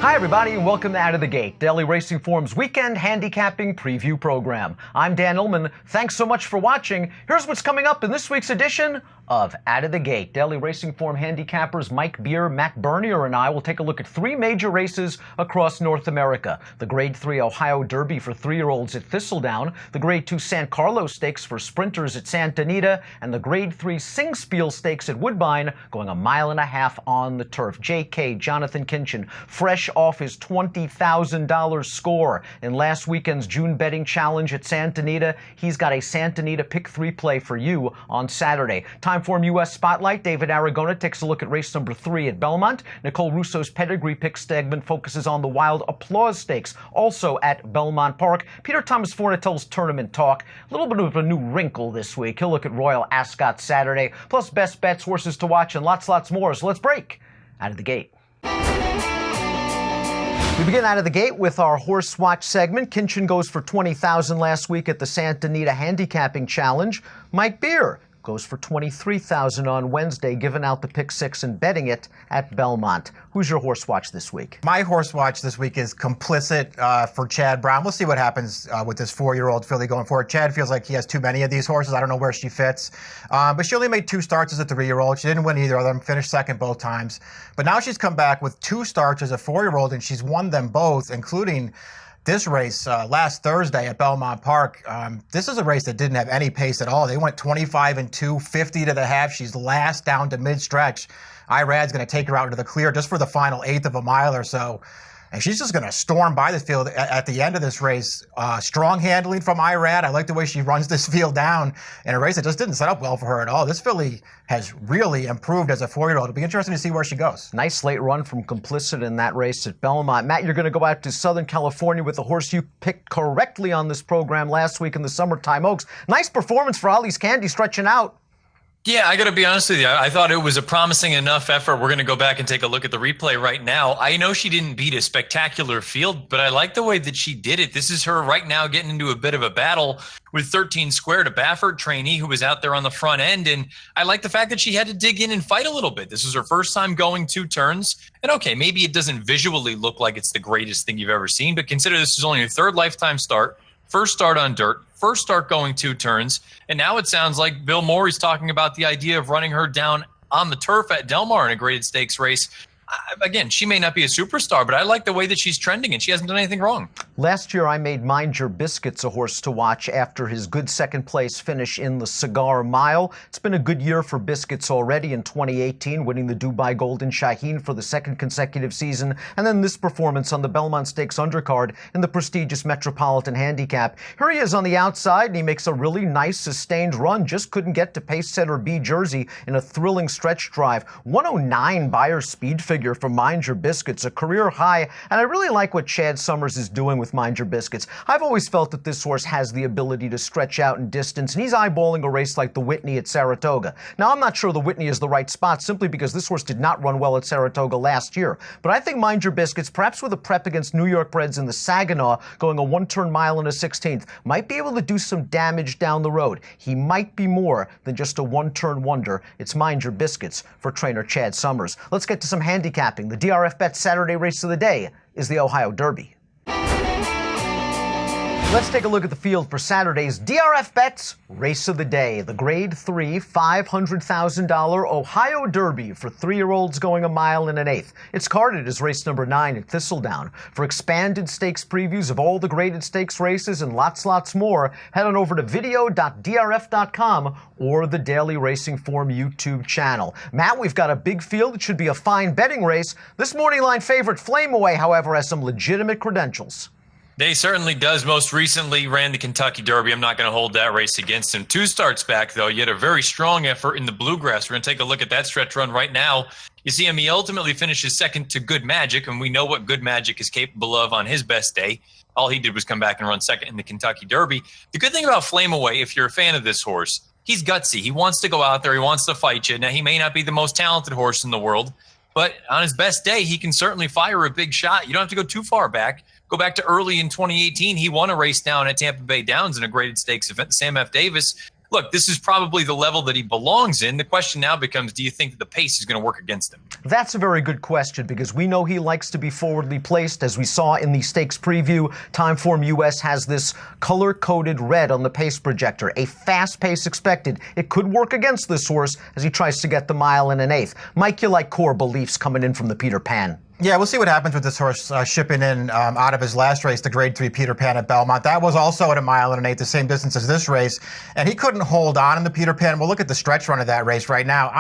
Hi, everybody, and welcome to Out of the Gate, Daily Racing Form's weekend handicapping preview program. I'm Dan Illman. Thanks so much for watching. Here's what's coming up in this week's edition of Out of the Gate. Daily Racing Form handicappers Mike Beer, Matt Bernier, and I will take a look at three major races across North America. The Grade 3 Ohio Derby for 3-year-olds at Thistledown, the Grade 2 San Carlos Stakes for sprinters at Santa Anita, and the Grade 3 Singspiel Stakes at Woodbine, going 1.5 miles on the turf. J.K. Jonathan Kinchin, fresh off his $20,000 score in last weekend's June betting challenge at Santa Anita. He's got a Santa Anita Pick 3 play for you on Saturday. Timeform U.S. Spotlight, David Aragona takes a look at race number 3 at Belmont. Nicole Russo's Pedigree Pick segment focuses on the Wild Applause Stakes, also at Belmont Park. Peter Thomas Fornatel's Tournament Talk, a little bit of a new wrinkle this week. He'll look at Royal Ascot Saturday, plus best bets, horses to watch, and lots more. So let's break Out of the Gate. We begin Out of the Gate with our Horse Watch segment. Kinchin goes for $20,000 last week at the Santa Anita Handicapping Challenge. Mike Beer goes for $23,000 on Wednesday, giving out the Pick 6 and betting it at Belmont. Who's your Horse Watch this week? My Horse Watch this week is complicit for Chad Brown. We'll see what happens with this 4-year-old filly going forward. Chad feels like he has too many of these horses. I don't know where she fits. But she only made 2 starts as a 3-year-old. She didn't win either of them, finished second both times. But now she's come back with 2 starts as a 4-year-old, and she's won them both, including this race last Thursday at Belmont Park. This is a race that didn't have any pace at all. They went 25-2, 50 to the half. She's last down to mid-stretch. Irad's going to take her out into the clear just for the final 1/8 of a mile or so. And she's just going to storm by the field at the end of this race. Strong handling from Irad. I like the way she runs this field down in a race that just didn't set up well for her at all. This filly has really improved as a 4-year-old. It'll be interesting to see where she goes. Nice late run from Complicit in that race at Belmont. Matt, you're going to go out to Southern California with a horse you picked correctly on this program last week in the Summertime Oaks. Nice performance for Ollie's Candy, stretching out. Yeah, I got to be honest with you. I thought it was a promising enough effort. We're going to go back and take a look at the replay right now. I know she didn't beat a spectacular field, but I like the way that she did it. This is her right now getting into a bit of a battle with 13 Squared, a Baffert trainee who was out there on the front end. And I like the fact that she had to dig in and fight a little bit. This was her first time going 2 turns. And okay, maybe it doesn't visually look like it's the greatest thing you've ever seen, but consider this is only her 3rd lifetime start. First start on dirt, first start going 2 turns, and now it sounds like Bill Morey's talking about the idea of running her down on the turf at Del Mar in a graded stakes race. Again, she may not be a superstar, but I like the way that she's trending, and she hasn't done anything wrong. Last year, I made Mind Your Biscuits a horse to watch after his good second-place finish in the Cigar Mile. It's been a good year for Biscuits already in 2018, winning the Dubai Golden Shaheen for the 2nd consecutive season, and then this performance on the Belmont Stakes undercard in the prestigious Metropolitan Handicap. Here he is on the outside, and he makes a really nice, sustained run. Just couldn't get to pace setter B Jersey in a thrilling stretch drive. 109 Beyer speed figure for Mind Your Biscuits, a career high, and I really like what Chad Summers is doing with Mind Your Biscuits. I've always felt that this horse has the ability to stretch out in distance, and he's eyeballing a race like the Whitney at Saratoga. Now, I'm not sure the Whitney is the right spot, simply because this horse did not run well at Saratoga last year, but I think Mind Your Biscuits, perhaps with a prep against New York breds in the Saginaw, going a 1-turn mile and a 16th, might be able to do some damage down the road. He might be more than just a 1-turn wonder. It's Mind Your Biscuits for trainer Chad Summers. Let's get to some handicapping. The DRF Bet Saturday race of the day is the Ohio Derby. Let's take a look at the field for Saturday's DRF Bets Race of the Day, the Grade 3 $500,000 Ohio Derby for 3-year-olds going 1.8 miles. It's carded as race number 9 at Thistledown. For expanded stakes previews of all the graded stakes races and lots more, head on over to video.drf.com or the Daily Racing Form YouTube channel. Matt, we've got a big field. It should be a fine betting race. This morning line favorite Flame Away, however, has some legitimate credentials. They certainly does. Most recently ran the Kentucky Derby. I'm not going to hold that race against him. 2 starts back, though. Yet a very strong effort in the Bluegrass. We're going to take a look at that stretch run right now. You see him, he ultimately finishes second to Good Magic, and we know what Good Magic is capable of on his best day. All he did was come back and run second in the Kentucky Derby. The good thing about Flame Away, if you're a fan of this horse, he's gutsy. He wants to go out there. He wants to fight you. Now, he may not be the most talented horse in the world, but on his best day, he can certainly fire a big shot. You don't have to go too far back. Go back to early in 2018. He won a race down at Tampa Bay Downs in a graded stakes event, Sam F. Davis. look, this is probably the level that he belongs in. The question now becomes, do you think that the pace is going to work against him? That's a very good question, because we know he likes to be forwardly placed. As we saw in the stakes preview, Timeform US has this color-coded red on the pace projector, a fast pace expected. It could work against this horse as he tries to get the mile in an eighth. Mike, you like Core Beliefs coming in from the Peter Pan? Yeah, we'll see what happens with this horse shipping in out of his last race, the Grade 3 Peter Pan at Belmont. That was also at a mile and an eighth, the same distance as this race, and he couldn't hold on in the Peter Pan. We'll look at the stretch run of that race right now.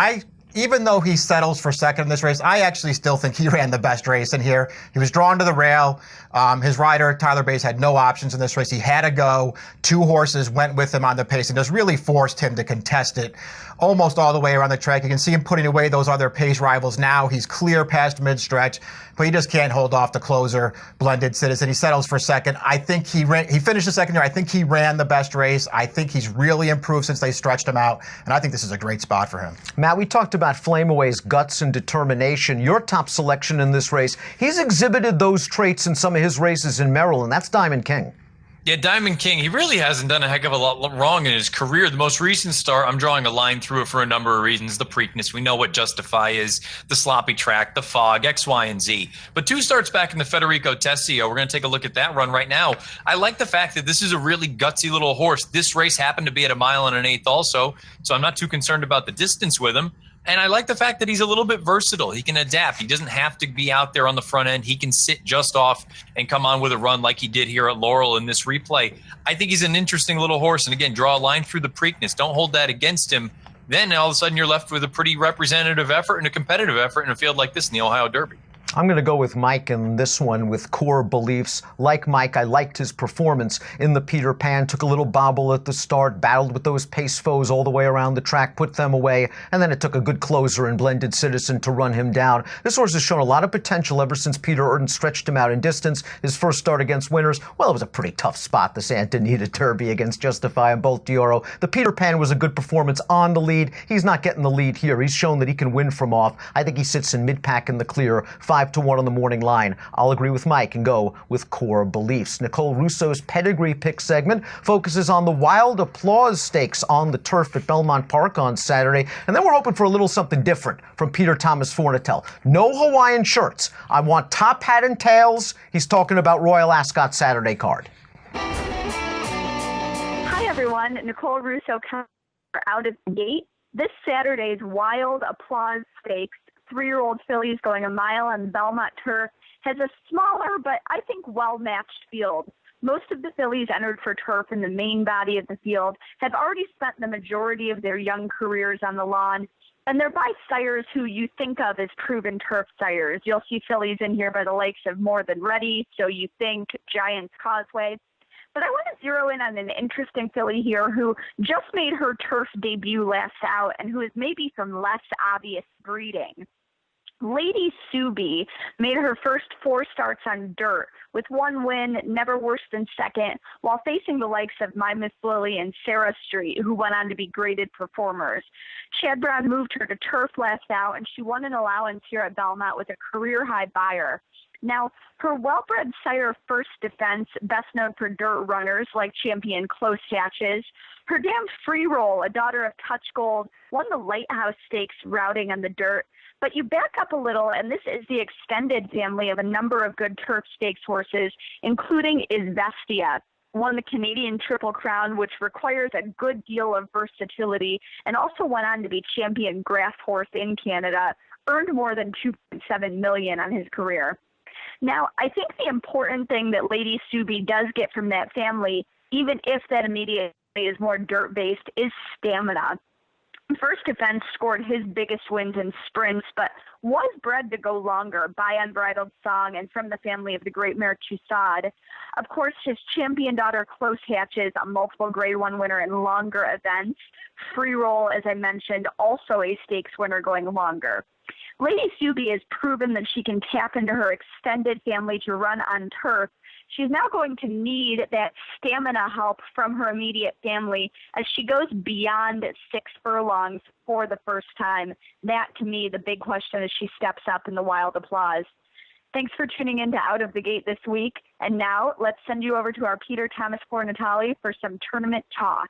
Even though he settles for second in this race, I actually still think he ran the best race in here. He was drawn to the rail. His rider, Tyler Bates, had no options in this race. He had to go. Two horses went with him on the pace and just really forced him to contest it almost all the way around the track. You can see him putting away those other pace rivals now. He's clear past mid-stretch, but he just can't hold off the closer, Blended Citizen. He settles for second. I think he finished the second year. I think he ran the best race. I think he's really improved since they stretched him out, and I think this is a great spot for him. Matt, we talked about Flameaway's guts and determination. Your top selection in this race, he's exhibited those traits in some of his races in Maryland. That's Diamond King. Yeah, Diamond King, he really hasn't done a heck of a lot wrong in his career. The most recent start, I'm drawing a line through it for a number of reasons. The Preakness, we know what Justify is, the sloppy track, the fog, X, Y, and Z. But two starts back in the Federico Tessio. We're going to take a look at that run right now. I like the fact that this is a really gutsy little horse. This race happened to be at a mile and an eighth also, so I'm not too concerned about the distance with him. And I like the fact that he's a little bit versatile. He can adapt. He doesn't have to be out there on the front end. He can sit just off and come on with a run like he did here at Laurel in this replay. I think he's an interesting little horse. And again, draw a line through the Preakness. Don't hold that against him. Then all of a sudden you're left with a pretty representative effort and a competitive effort in a field like this in the Ohio Derby. I'm going to go with Mike in this one with Core Beliefs. Like Mike, I liked his performance in the Peter Pan. Took a little bobble at the start, battled with those pace foes all the way around the track, put them away, and then it took a good closer in Blended Citizen to run him down. This horse has shown a lot of potential ever since Peter Urton stretched him out in distance. His first start against winners, well, it was a pretty tough spot, this Anita Derby against Justify and Bolt d'Oro. The Peter Pan was a good performance on the lead. He's not getting the lead here. He's shown that he can win from off. I think he sits in mid-pack in the clear, 5-1 on the morning line. I'll agree with Mike and go with Core Beliefs. Nicole Russo's pedigree pick segment focuses on the Wild Applause Stakes on the turf at Belmont Park on Saturday. And then we're hoping for a little something different from Peter Thomas Fornatel. No Hawaiian shirts. I want top hat and tails. He's talking about Royal Ascot Saturday card. Hi, everyone. Nicole Russo out of the gate. This Saturday's Wild Applause Stakes, 3-year-old fillies going a mile on the Belmont turf, has a smaller but I think well-matched field. Most of the fillies entered for turf in the main body of the field have already spent the majority of their young careers on the lawn, and they're by sires who you think of as proven turf sires. You'll see fillies in here by the likes of More Than Ready, So You Think, Giant's Causeway. But I want to zero in on an interesting filly here who just made her turf debut last out and who is maybe from less obvious breeding. Lady Subi made her first 4 starts on dirt, with 1 win, never worse than second, while facing the likes of My Miss Lily and Sarah Street, who went on to be graded performers. Chad Brown moved her to turf last out, and she won an allowance here at Belmont with a career-high buyer. Now, her well-bred sire First Defense, best known for dirt runners like champion Close Hatches. Her dam Free Roll, a daughter of Touch Gold, won the Lighthouse Stakes routing on the dirt. But you back up a little, and this is the extended family of a number of good turf stakes horses, including Izvestia, won the Canadian Triple Crown, which requires a good deal of versatility, and also went on to be champion grass horse in Canada, earned more than $2.7 million on his career. Now, I think the important thing that Lady Subi does get from that family, even if that immediately is more dirt-based, is stamina. First Defense scored his biggest wins in sprints, but was bred to go longer by Unbridled Song and from the family of the great mare Tussaud. Of course, his champion daughter Close Hatches, a multiple Grade 1 winner in longer events. Free Roll, as I mentioned, also a stakes winner going longer. Lady Subi has proven that she can tap into her extended family to run on turf. She's now going to need that stamina help from her immediate family as she goes beyond 6 furlongs for the first time. That, to me, the big question as she steps up in the Wild Applause. Thanks for tuning in to Out of the Gate this week. And now let's send you over to our Peter Thomas Fornatale for some tournament talk.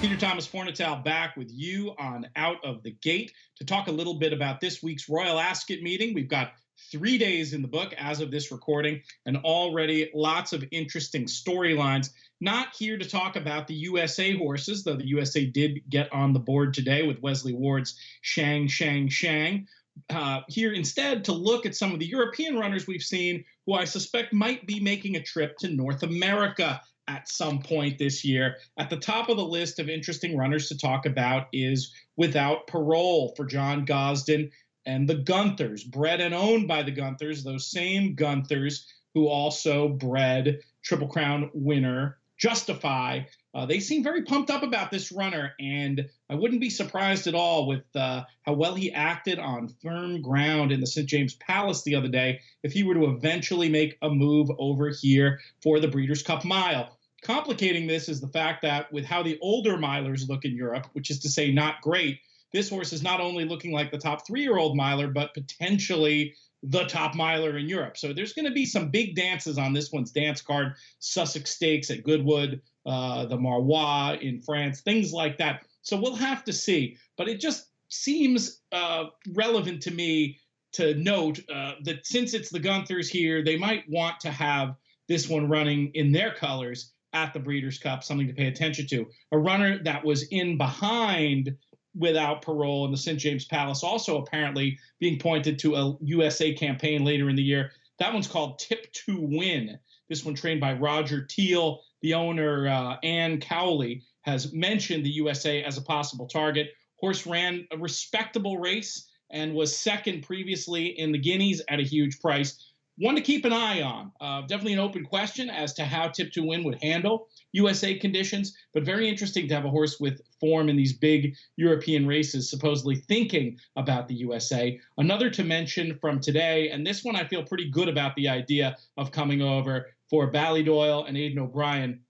Peter Thomas Fornatal back with you on Out of the Gate to talk a little bit about this week's Royal Ascot meeting. We've got 3 days in the book as of this recording, and already lots of interesting storylines. Not here to talk about the USA horses, though the USA did get on the board today with Wesley Ward's Shang, Shang, Shang. Here instead to look at some of the European runners we've seen who I suspect might be making a trip to North America at some point this year. At the top of the list of interesting runners to talk about is Without Parole for John Gosden and the Gunthers, bred and owned by the Gunthers, those same Gunthers who also bred Triple Crown winner Justify. They seem very pumped up about this runner, and I wouldn't be surprised at all with how well he acted on firm ground in the St. James Palace the other day if he were to eventually make a move over here for the Breeders' Cup Mile. Complicating this is the fact that with how the older milers look in Europe, which is to say not great, this horse is not only looking like the top 3-year-old miler, but potentially the top miler in Europe. So there's going to be some big dances on this one's dance card. Sussex Stakes at Goodwood, the Marois in France, things like that. So we'll have to see. But it just seems relevant to me to note that since it's the Gunthers here, they might want to have this one running in their colors at the Breeders' Cup, something to pay attention to. A runner that was in behind Without Parole in the St. James Palace, also apparently being pointed to a USA campaign later in the year. That one's called Tip to Win. This one trained by Roger Teal. The owner, Ann Cowley, has mentioned the USA as a possible target. Horse ran a respectable race and was second previously in the Guineas at a huge price. One to keep an eye on. Definitely an open question as to how Tip to Win would handle USA conditions, but very interesting to have a horse with form in these big European races, supposedly thinking about the USA. Another to mention from today, and this one I feel pretty good about the idea of coming over for Ballydoyle and Aidan O'Brien.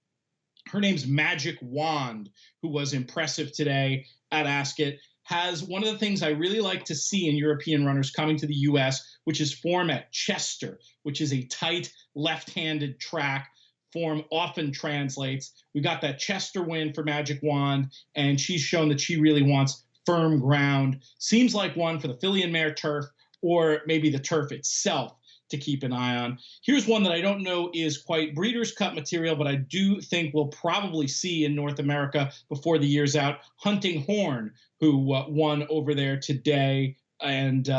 Her name's Magic Wand, who was impressive today at Ascot. Has one of the things I really like to see in European runners coming to the U.S., which is form at Chester, which is a tight left-handed track. Form often translates. We got that Chester win for Magic Wand, and she's shown that she really wants firm ground. Seems like one for the Filly and Mare turf, or maybe the turf itself to keep an eye on. Here's one that I don't know is quite Breeders' Cup material, but I do think we'll probably see in North America before the year's out. Hunting Horn, who won over there today, and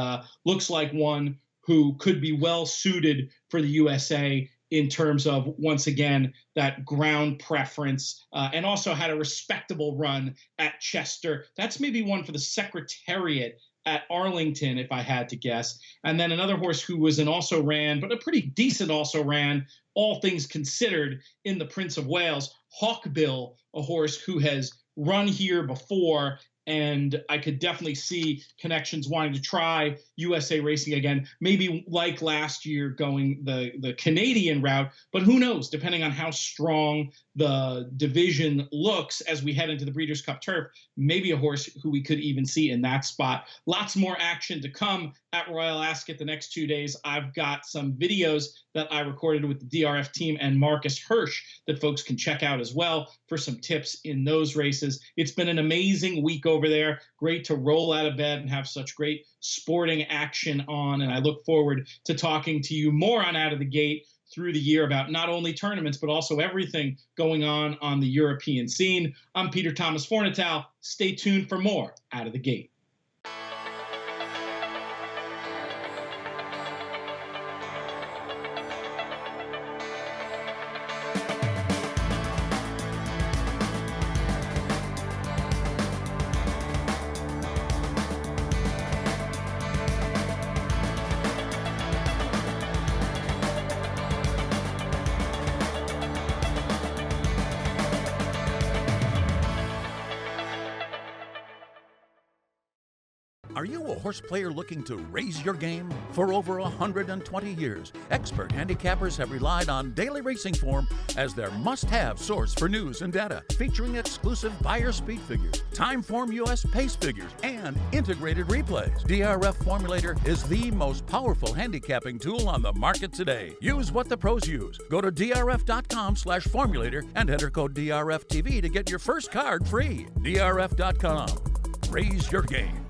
looks like one who could be well suited for the USA in terms of, once again, that ground preference, and also had a respectable run at Chester. That's maybe one for the Secretariat at Arlington, if I had to guess. And then another horse who was an also ran, but a pretty decent also ran, all things considered, in the Prince of Wales, Hawkbill, a horse who has run here before, and I could definitely see connections wanting to try USA racing again, maybe like last year going the Canadian route, but who knows, depending on how strong the division looks as we head into the Breeders' Cup turf, maybe a horse who we could even see in that spot. Lots more action to come at Royal Ascot the next 2 days. I've got some videos that I recorded with the DRF team and Marcus Hirsch that folks can check out as well for some tips in those races. It's been an amazing week over there. Great to roll out of bed and have such great sporting action on, and I look forward to talking to you more on Out of the Gate through the year about not only tournaments, but also everything going on the European scene. I'm Peter Thomas Fornatal. Stay tuned for more Out of the Gate. Are you a horse player looking to raise your game? For over 120 years, expert handicappers have relied on Daily Racing Form as their must-have source for news and data, featuring exclusive buyer speed figures, Timeform US pace figures, and integrated replays. DRF Formulator is the most powerful handicapping tool on the market today. Use what the pros use. Go to drf.com/formulator and enter code DRFTV to get your first card free. drf.com. Raise your game.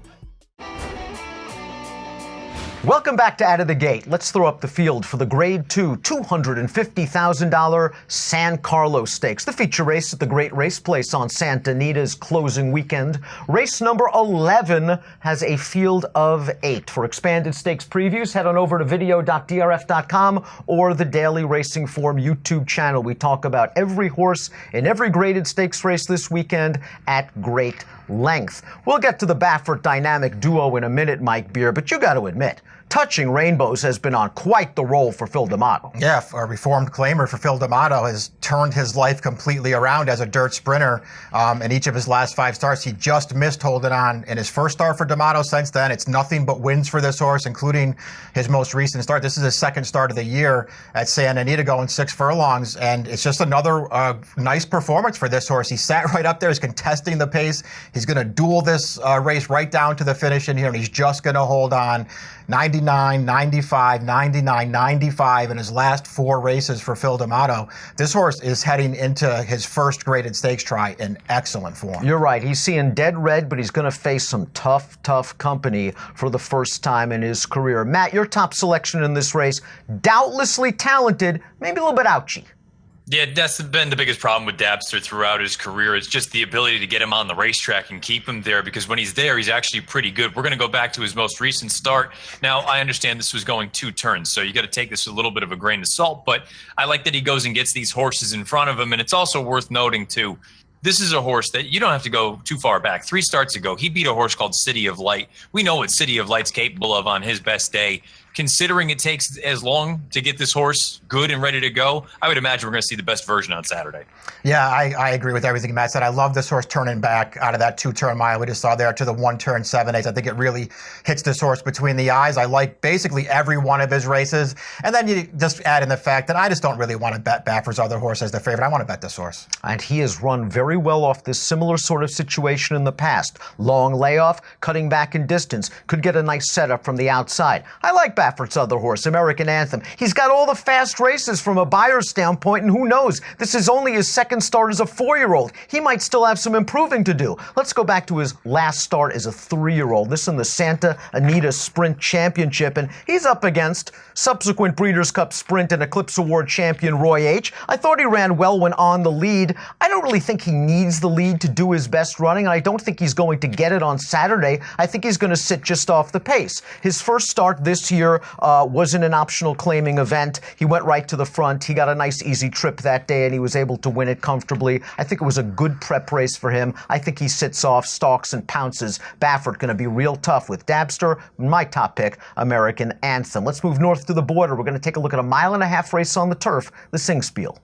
Welcome back to Out of the Gate. Let's throw up the field for the Grade 2 $250,000 San Carlos Stakes, the feature race at the Great Race Place on Santa Anita's closing weekend. Race number 11 has a field of 8. For expanded stakes previews, head on over to video.drf.com or the Daily Racing Form YouTube channel. We talk about every horse in every graded stakes race this weekend at great length. We'll get to the Baffert dynamic duo in a minute, Mike Beer, but you got to admit, Touching Rainbows has been on quite the roll for Phil D'Amato. Yeah, a reformed claimer for Phil D'Amato has turned his life completely around as a dirt sprinter. In each of his last 5 starts, he just missed holding on in his first start for D'Amato. Since then, it's nothing but wins for this horse, including his most recent start. This is his second start of the year at Santa Anita, going 6 furlongs, and it's just another nice performance for this horse. He sat right up there, he's contesting the pace. He's going to duel this race right down to the finish in here, and he's just going to hold on. 99, 95, 99, 95 in his last 4 races for Phil D'Amato. This horse is heading into his first graded stakes try in excellent form. You're right. He's seeing dead red, but he's going to face some tough company for the first time in his career. Matt, your top selection in this race, doubtlessly talented, maybe a little bit ouchy. Yeah, that's been the biggest problem with Dabster throughout his career. It's just the ability to get him on the racetrack and keep him there, because when he's there, he's actually pretty good. We're going to go back to his most recent start. Now, I understand this was going 2 turns, so you got to take this with a little bit of a grain of salt, but I like that he goes and gets these horses in front of him, and it's also worth noting, too, this is a horse that you don't have to go too far back. 3 starts ago, he beat a horse called City of Light. We know what City of Light's capable of on his best day. Considering it takes as long to get this horse good and ready to go, I would imagine we're going to see the best version on Saturday. Yeah, I agree with everything Matt said. I love this horse turning back out of that 2-turn mile we just saw there to the 1-turn 7/8. I think it really hits this horse between the eyes. I like basically every one of his races. And then you just add in the fact that I just don't really want to bet Baffert's other horse as the favorite. I want to bet this horse. And he has run very well off this similar sort of situation in the past. Long layoff, cutting back in distance, could get a nice setup from the outside. I like Baffert's other horse, American Anthem. He's got all the fast races from a buyer's standpoint, and who knows, this is only his second start as a 4-year-old. He might still have some improving to do. Let's go back to his last start as a 3-year-old. This in the Santa Anita Sprint Championship, and he's up against subsequent Breeders' Cup Sprint and Eclipse Award champion Roy H. I thought he ran well when on the lead. I don't really think he needs the lead to do his best running, and I don't think he's going to get it on Saturday. I think he's going to sit just off the pace. His first start this year was in an optional claiming event. He went right to the front. He got a nice easy trip that day, and he was able to win it comfortably. I think it was a good prep race for him. I think he sits off, stalks, and pounces. Baffert going to be real tough with Dabster. My top pick, American Anthem. Let's move north to the border. We're going to take a look at a 1.5-mile race on the turf, the Singspiel.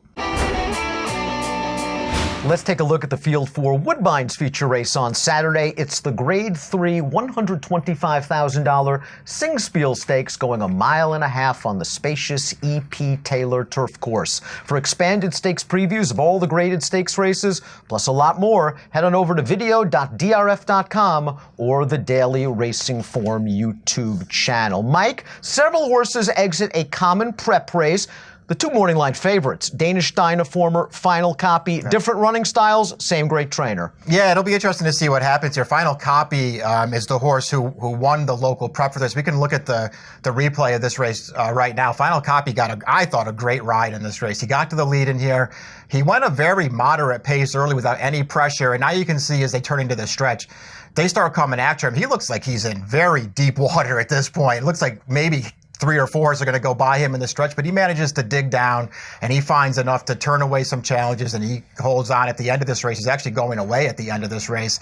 Let's take a look at the field for Woodbine's feature race on Saturday. It's the Grade 3 $125,000 Singspiel Stakes, going 1.5 miles on the spacious E.P. Taylor turf course. For expanded stakes previews of all the graded stakes races, plus a lot more, head on over to video.drf.com or the Daily Racing Form YouTube channel. Mike, several horses exit a common prep race. The 2 morning line favorites, Danish Dynaformer, Final Copy, different running styles, same great trainer. Yeah, it'll be interesting to see what happens here. Final Copy is the horse who won the local prep for this. We can look at the replay of this race right now. Final Copy got, I thought, a great ride in this race. He got to the lead in here. He went a very moderate pace early without any pressure, and now you can see as they turn into the stretch, they start coming after him. He looks like he's in very deep water at this point. It looks like maybe 3 or 4s are going to go by him in the stretch, but he manages to dig down and he finds enough to turn away some challenges, and he holds on at the end of this race. He's actually going away at the end of this race.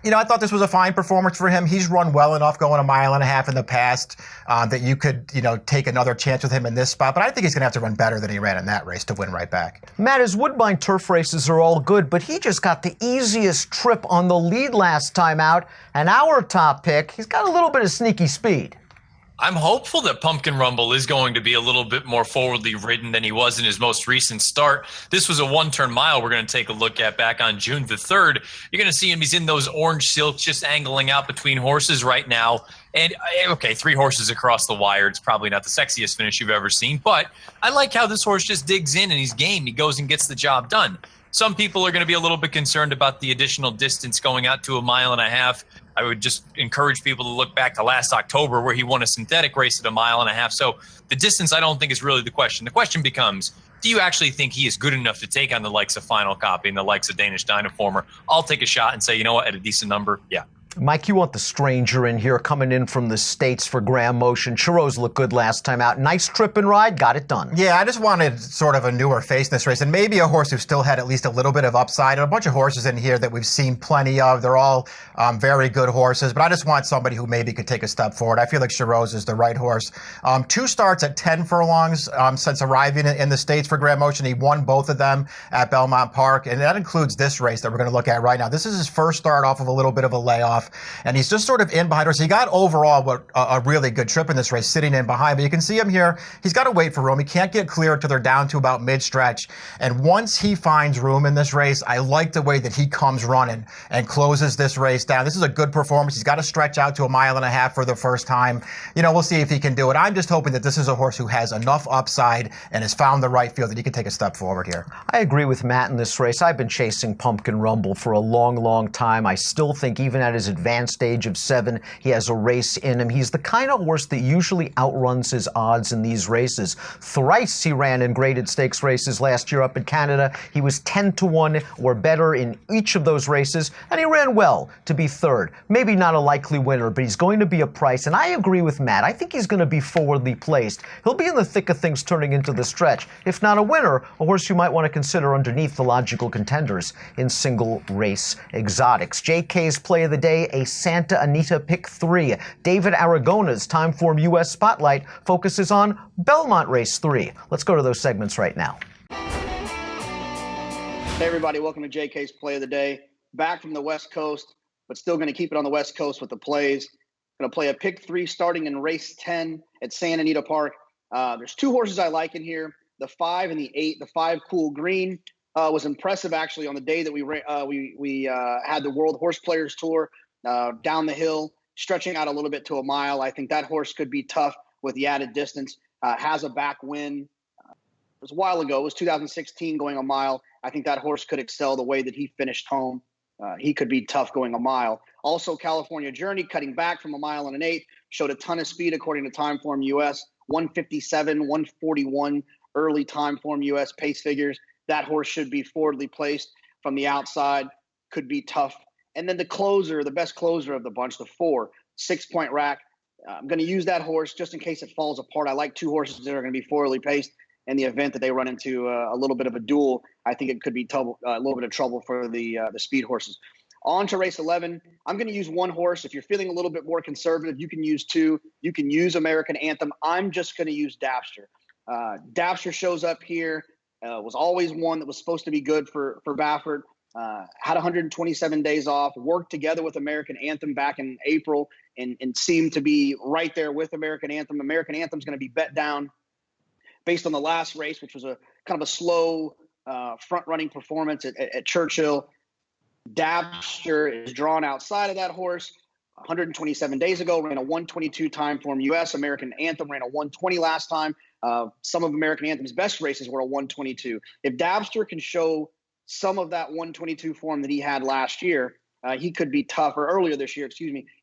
I thought this was a fine performance for him. He's run well enough going a mile and a half in the past that you could, take another chance with him in this spot, but I think he's going to have to run better than he ran in that race to win right back. Matt, his Woodbine turf races are all good, but he just got the easiest trip on the lead last time out, and our top pick, he's got a little bit of sneaky speed. I'm hopeful that Pumpkin Rumble is going to be a little bit more forwardly ridden than he was in his most recent start. This was a one-turn mile we're going to take a look at back on June the 3rd. You're going to see him. He's in those orange silks, just angling out between horses right now. And, okay, 3 horses across the wire. It's probably not the sexiest finish you've ever seen, but I like how this horse just digs in and he's game. He goes and gets the job done. Some people are going to be a little bit concerned about the additional distance going out to a mile and a half. I would just encourage people to look back to last October where he won a synthetic race at a mile and a half. So the distance, I don't think, is really the question. The question becomes, do you actually think he is good enough to take on the likes of Final Copy and the likes of Danish Dynaformer? I'll take a shot and say, you know what, at a decent number, yeah. Mike, you want the stranger in here coming in from the States for Graham Motion. Churros looked good last time out. Nice trip and ride, got it done. Yeah, I just wanted sort of a newer face in this race, and maybe a horse who still had at least a little bit of upside. And a bunch of horses in here that we've seen plenty of. They're all very good horses, but I just want somebody who maybe could take a step forward. I feel like Churros is the right horse. 2 starts at 10 furlongs since arriving in the States for Graham Motion. He won both of them at Belmont Park, and that includes this race that we're going to look at right now. This is his first start off of a little bit of a layoff. And he's just sort of in behind her. So he got overall a really good trip in this race, sitting in behind. But you can see him here. He's got to wait for room. He can't get clear until they're down to about mid-stretch. And once he finds room in this race, I like the way that he comes running and closes this race down. This is a good performance. He's got to stretch out to a mile and a half for the first time. We'll see if he can do it. I'm just hoping that this is a horse who has enough upside and has found the right field that he can take a step forward here. I agree with Matt in this race. I've been chasing Pumpkin Rumble for a long, long time. I still think even at his advanced age of 7, he has a race in him. He's the kind of horse that usually outruns his odds in these races. Thrice he ran in graded stakes races last year up in Canada. He was 10-1 or better in each of those races, and he ran well to be 3rd. Maybe not a likely winner, but he's going to be a price, and I agree with Matt. I think he's going to be forwardly placed. He'll be in the thick of things turning into the stretch. If not a winner, a horse you might want to consider underneath the logical contenders in single race exotics. JK's play of the day, a Santa Anita pick 3. David Aragona's Timeform US Spotlight focuses on Belmont Race 3. Let's go to those segments right now. Hey everybody, welcome to JK's Play of the Day. Back from the West Coast, but still going to keep it on the West Coast with the plays. Going to play a pick 3 starting in race 10 at Santa Anita Park. There's 2 horses I like in here, the 5 and the 8. The 5 Cool Green was impressive actually on the day that we had the World Horse Players Tour down the hill, stretching out a little bit to a mile. I think that horse could be tough with the added distance. Has a back win. It was a while ago. It was 2016 going a mile. I think that horse could excel the way that he finished home. He could be tough going a mile. Also, California Journey, cutting back from a mile and an 8, showed a ton of speed according to Timeform US. 157, 141 early Timeform US pace figures. That horse should be forwardly placed from the outside. Could be tough. And then the closer, the best closer of the bunch, the 4, 6 Point Rack. I'm going to use that horse just in case it falls apart. I like 2 horses that are going to be forwardly paced. In the event that they run into a little bit of a duel, I think it could be a little bit of trouble for the speed horses. On to race 11. I'm going to use 1 horse. If you're feeling a little bit more conservative, you can use 2. You can use American Anthem. I'm just going to use Dapster. Dapster shows up here. Was always one that was supposed to be good for Baffert. Had 127 days off, worked together with American Anthem back in April, and seemed to be right there with American Anthem. American Anthem's going to be bet down based on the last race, which was a kind of a slow front-running performance at Churchill. Dapster is drawn outside of that horse. 127 days ago, ran a 122 Timeform US. American Anthem ran a 120 last time. Some of American Anthem's best races were a 122. If Dapster can show some of that 122 form that he had last year, he could be tough, or earlier this year,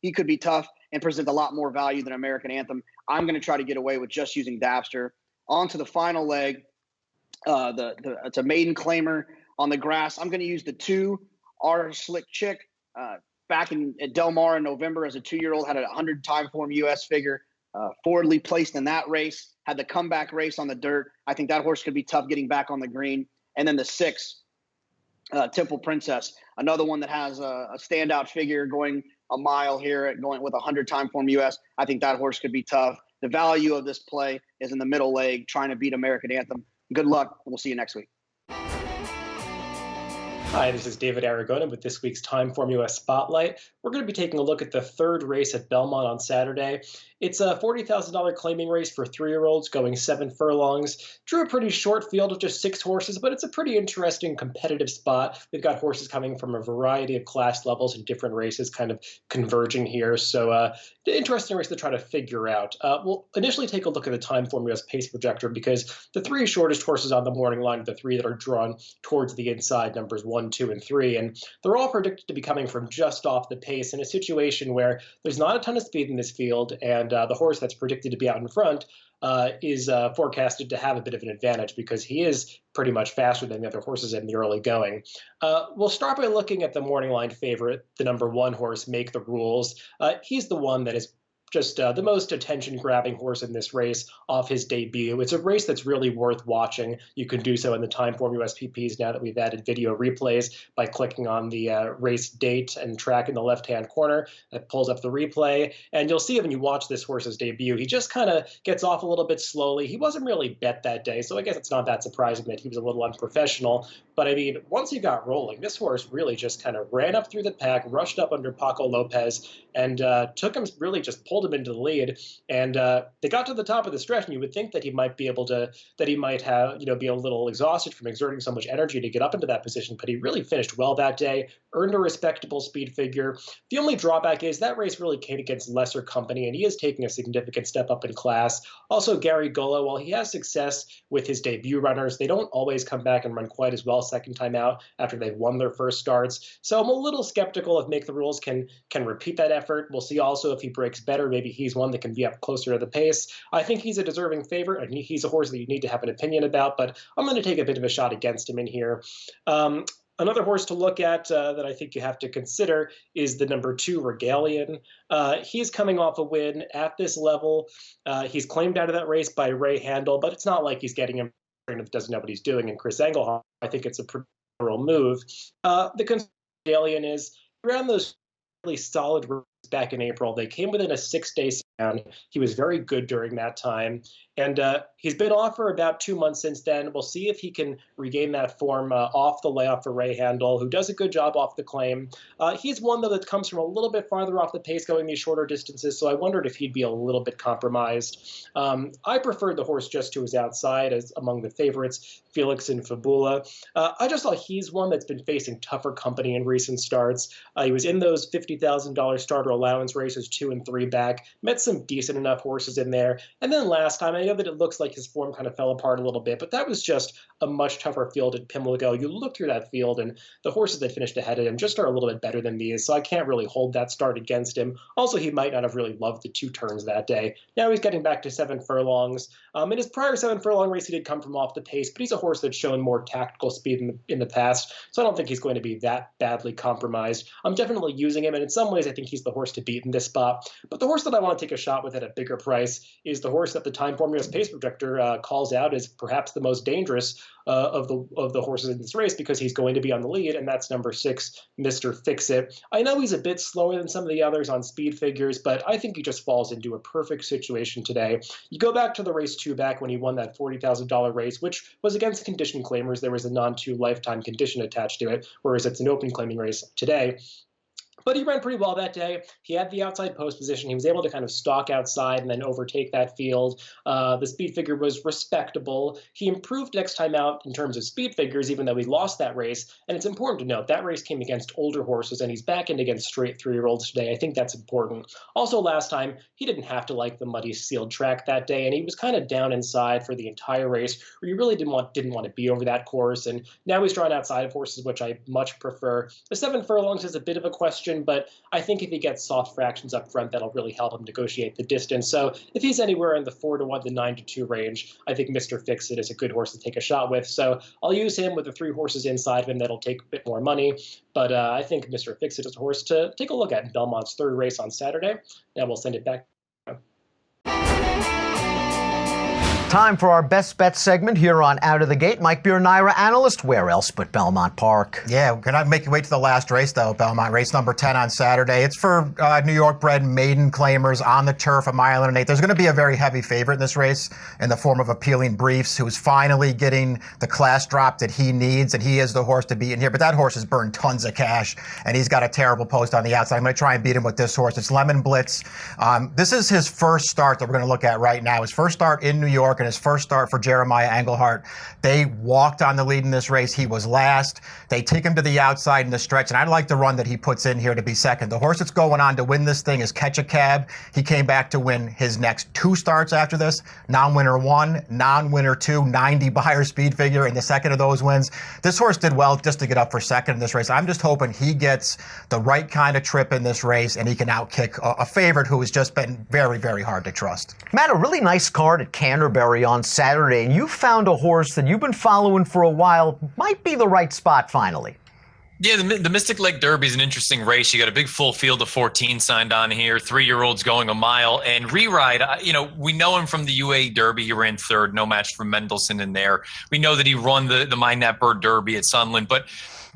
he could be tough and present a lot more value than American Anthem. I'm going to try to get away with just using Dapster. On to the final leg. It's a maiden claimer on the grass. I'm going to use the 2, R Slick Chick. Back at Del Mar in November as a 2-year-old, had a 100 Timeform US figure. forwardly placed in that race, had the comeback race on the dirt. I think that horse could be tough getting back on the green. And then the 6, Temple Princess, another one that has a standout figure going a mile here, going with 100 time form US. I think that horse could be tough. The value of this play is in the middle leg, trying to beat American Anthem. Good luck. We'll see you next week. Hi, this is David Aragona with this week's Time Form US Spotlight. We're going to be taking a look at the third race at Belmont on Saturday. It's a $40,000 claiming race for 3-year-olds going 7 furlongs. Drew a pretty short field of just 6 horses, but it's a pretty interesting competitive spot. We've got horses coming from a variety of class levels and different races kind of converging here. So interesting race to try to figure out. We'll initially take a look at the Time Form US pace projector because the 3 shortest horses on the morning line are the 3 that are drawn towards the inside, numbers 1, 2, and 3. And they're all predicted to be coming from just off the pace in a situation where there's not a ton of speed in this field, and the horse that's predicted to be out in front is forecasted to have a bit of an advantage because he is pretty much faster than the other horses in the early going. We'll start by looking at the morning line favorite, the number 1 horse, Make the Rules. He's the one that is just the most attention-grabbing horse in this race off his debut. It's a race that's really worth watching. You can do so in the Time Form USPPs now that we've added video replays by clicking on the race date and track in the left-hand corner. That pulls up the replay, and you'll see when you watch this horse's debut, he just kind of gets off a little bit slowly. He wasn't really bet that day, so I guess it's not that surprising that he was a little unprofessional. But I mean, once he got rolling, this horse really just kind of ran up through the pack, rushed up under Paco Lopez, and took him, really just pulled him into the lead. And they got to the top of the stretch, and you would think that he might be able to, that he might have, be a little exhausted from exerting so much energy to get up into that position. But he really finished well that day, earned a respectable speed figure. The only drawback is that race really came against lesser company, and he is taking a significant step up in class. Also, Gary Golo, while he has success with his debut runners, they don't always come back and run quite as well second time out after they've won their first starts. So I'm a little skeptical if Make the Rules can repeat that effort. We'll see also if he breaks better. Maybe he's one that can be up closer to the pace. I think he's a deserving favorite, and he's a horse that you need to have an opinion about, but I'm going to take a bit of a shot against him in here. Another horse to look at that I think you have to consider is the number 2, Regalian. He's coming off a win at this level. He's claimed out of that race by Ray Handel, but it's not like he's getting him if doesn't know what he's doing. And Chris Engelhardt, I think it's a pretty real move. The concern with Regalian is around those really solid races back in April. They came within a 6-day span. He was very good during that time. And he's been off for about 2 months since then. We'll see if he can regain that form off the layoff for Ray Handel, who does a good job off the claim. He's one, though, that comes from a little bit farther off the pace going these shorter distances, so I wondered if he'd be a little bit compromised. I preferred the horse just to his outside as among the favorites, Felix and Fabula. I just thought he's one that's been facing tougher company in recent starts. He was in those $50,000 starter allowance races 2 and 3 back, met some decent enough horses in there. And then last time, I know that it looks like his form kind of fell apart a little bit, but that was just a much tougher field at Pimlico. You look through that field, and the horses that finished ahead of him just are a little bit better than these, so I can't really hold that start against him. Also, he might not have really loved the 2 turns that day. Now he's getting back to 7 furlongs. In his prior 7 furlong race, he did come from off the pace, but he's a horse that's shown more tactical speed in the past, so I don't think he's going to be that badly compromised. I'm definitely using him, and in some ways, I think he's the horse to beat in this spot. But the horse that I want to take a shot with at a bigger price is the horse that the Time Form US pace projector calls out as perhaps the most dangerous of the horses in this race because he's going to be on the lead, and that's number 6, Mr. Fix-It. I know he's a bit slower than some of the others on speed figures, but I think he just falls into a perfect situation today. You go back to the race 2 back when he won that $40,000 race, which was against condition claimers. There was a non-2 lifetime condition attached to it, whereas it's an open claiming race today. But he ran pretty well that day. He had the outside post position. He was able to kind of stalk outside and then overtake that field. The speed figure was respectable. He improved next time out in terms of speed figures, even though he lost that race. And it's important to note that race came against older horses, and he's back in against straight 3-year-olds today. I think that's important. Also, last time, he didn't have to like the muddy sealed track that day, and he was kind of down inside for the entire race, where you really didn't want to be over that course. And now he's drawn outside of horses, which I much prefer. The 7 furlongs is a bit of a question, but I think if he gets soft fractions up front, that'll really help him negotiate the distance. So if he's anywhere in the 4-1 to 9-2 range, I think Mr. Fix-It is a good horse to take a shot with. So I'll use him with the 3 horses inside of him. That'll take a bit more money. But I think Mr. Fix-It is a horse to take a look at in Belmont's 3rd race on Saturday. Now we'll send it back. Time for our best bet segment here on Out of the Gate. Mike Beer, Naira analyst. Where else but Belmont Park? Yeah, we're going to make you wait to the last race, though, Belmont. Race number 10 on Saturday. It's for New York-bred maiden claimers on the turf, a mile and an eighth. There's going to be a very heavy favorite in this race in the form of Appealing Briefs, who's finally getting the class drop that he needs, and he is the horse to beat in here. But that horse has burned tons of cash, and he's got a terrible post on the outside. I'm going to try and beat him with this horse. It's Lemon Blitz. This is his first start that we're going to look at right now. His first start in New York and his first start for Jeremiah Englehart. They walked on the lead in this race. He was last. They take him to the outside in the stretch, and I like the run that he puts in here to be second. The horse that's going on to win this thing is Catch a Cab. He came back to win his next 2 starts after this. Non-winner 1, non-winner 2, 90 Beyer speed figure in the second of those wins. This horse did well just to get up for second in this race. I'm just hoping he gets the right kind of trip in this race and he can outkick a favorite who has just been very, very hard to trust. Matt, a really nice card at Canterbury on Saturday, and you found a horse that you've been following for a while. Might be the right spot finally. Yeah, the Mystic Lake Derby is an interesting race. You got a big full field of 14 signed on here, 3-year-olds going a mile. And Reride, we know him from the UAE Derby. He ran third, no match for Mendelssohn in there. We know that he won the Mind That Bird Derby at Sunland. But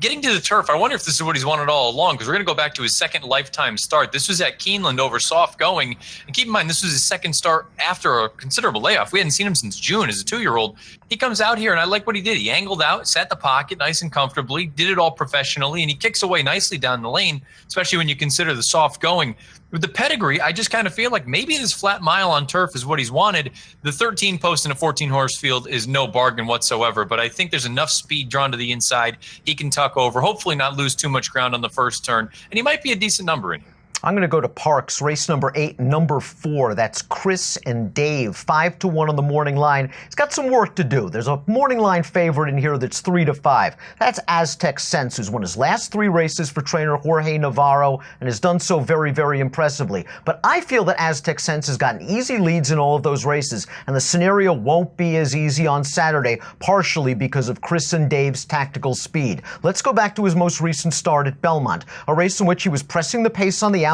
getting to the turf, I wonder if this is what he's wanted all along, because we're going to go back to his second lifetime start. This was at Keeneland over soft going. And keep in mind, this was his second start after a considerable layoff. We hadn't seen him since June as a 2-year-old. He comes out here, and I like what he did. He angled out, sat the pocket nice and comfortably, did it all professionally, and he kicks away nicely down the lane, especially when you consider the soft going. With the pedigree, I just kind of feel like maybe this flat mile on turf is what he's wanted. The 13 post in a 14-horse field is no bargain whatsoever, but I think there's enough speed drawn to the inside. He can tuck over, hopefully not lose too much ground on the first turn, and he might be a decent number in here. I'm going to go to Parks, race number 8, number 4. That's Chris and Dave, 5-1 on the morning line. He's got some work to do. There's a morning line favorite in here that's 3-5. That's Aztec Sense, who's won his last 3 races for trainer Jorge Navarro and has done so very, very impressively. But I feel that Aztec Sense has gotten easy leads in all of those races, and the scenario won't be as easy on Saturday, partially because of Chris and Dave's tactical speed. Let's go back to his most recent start at Belmont, a race in which he was pressing the pace on the outside.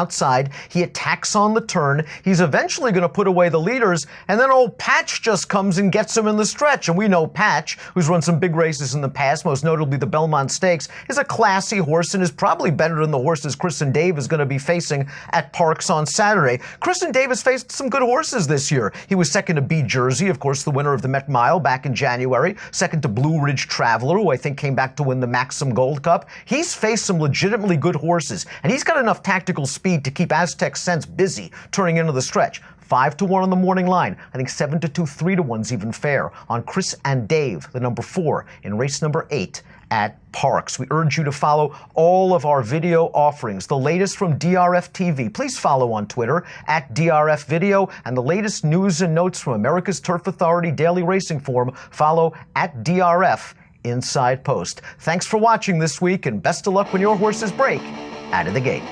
He attacks on the turn. He's eventually going to put away the leaders, and then old Patch just comes and gets him in the stretch. And we know Patch, who's run some big races in the past, most notably the Belmont Stakes, is a classy horse and is probably better than the horses Chris and Dave is going to be facing at Parks on Saturday. Chris and Dave has faced some good horses this year. He was second to B Jersey, of course, the winner of the Met Mile back in January, second to Blue Ridge Traveler, who I think came back to win the Maxim Gold Cup. He's faced some legitimately good horses, and he's got enough tactical speed to keep Aztec Sense busy turning into the stretch. 5-1 on the morning line. I think 7-2, 3-1's even fair on Chris and Dave, the number 4 in race number 8 at Parks. We urge you to follow all of our video offerings, the latest from DRF TV. Please follow on Twitter at DRF Video, and the latest news and notes from America's Turf Authority Daily Racing Form. Follow at DRF Inside Post. Thanks for watching this week, and best of luck when your horses break out of the gate.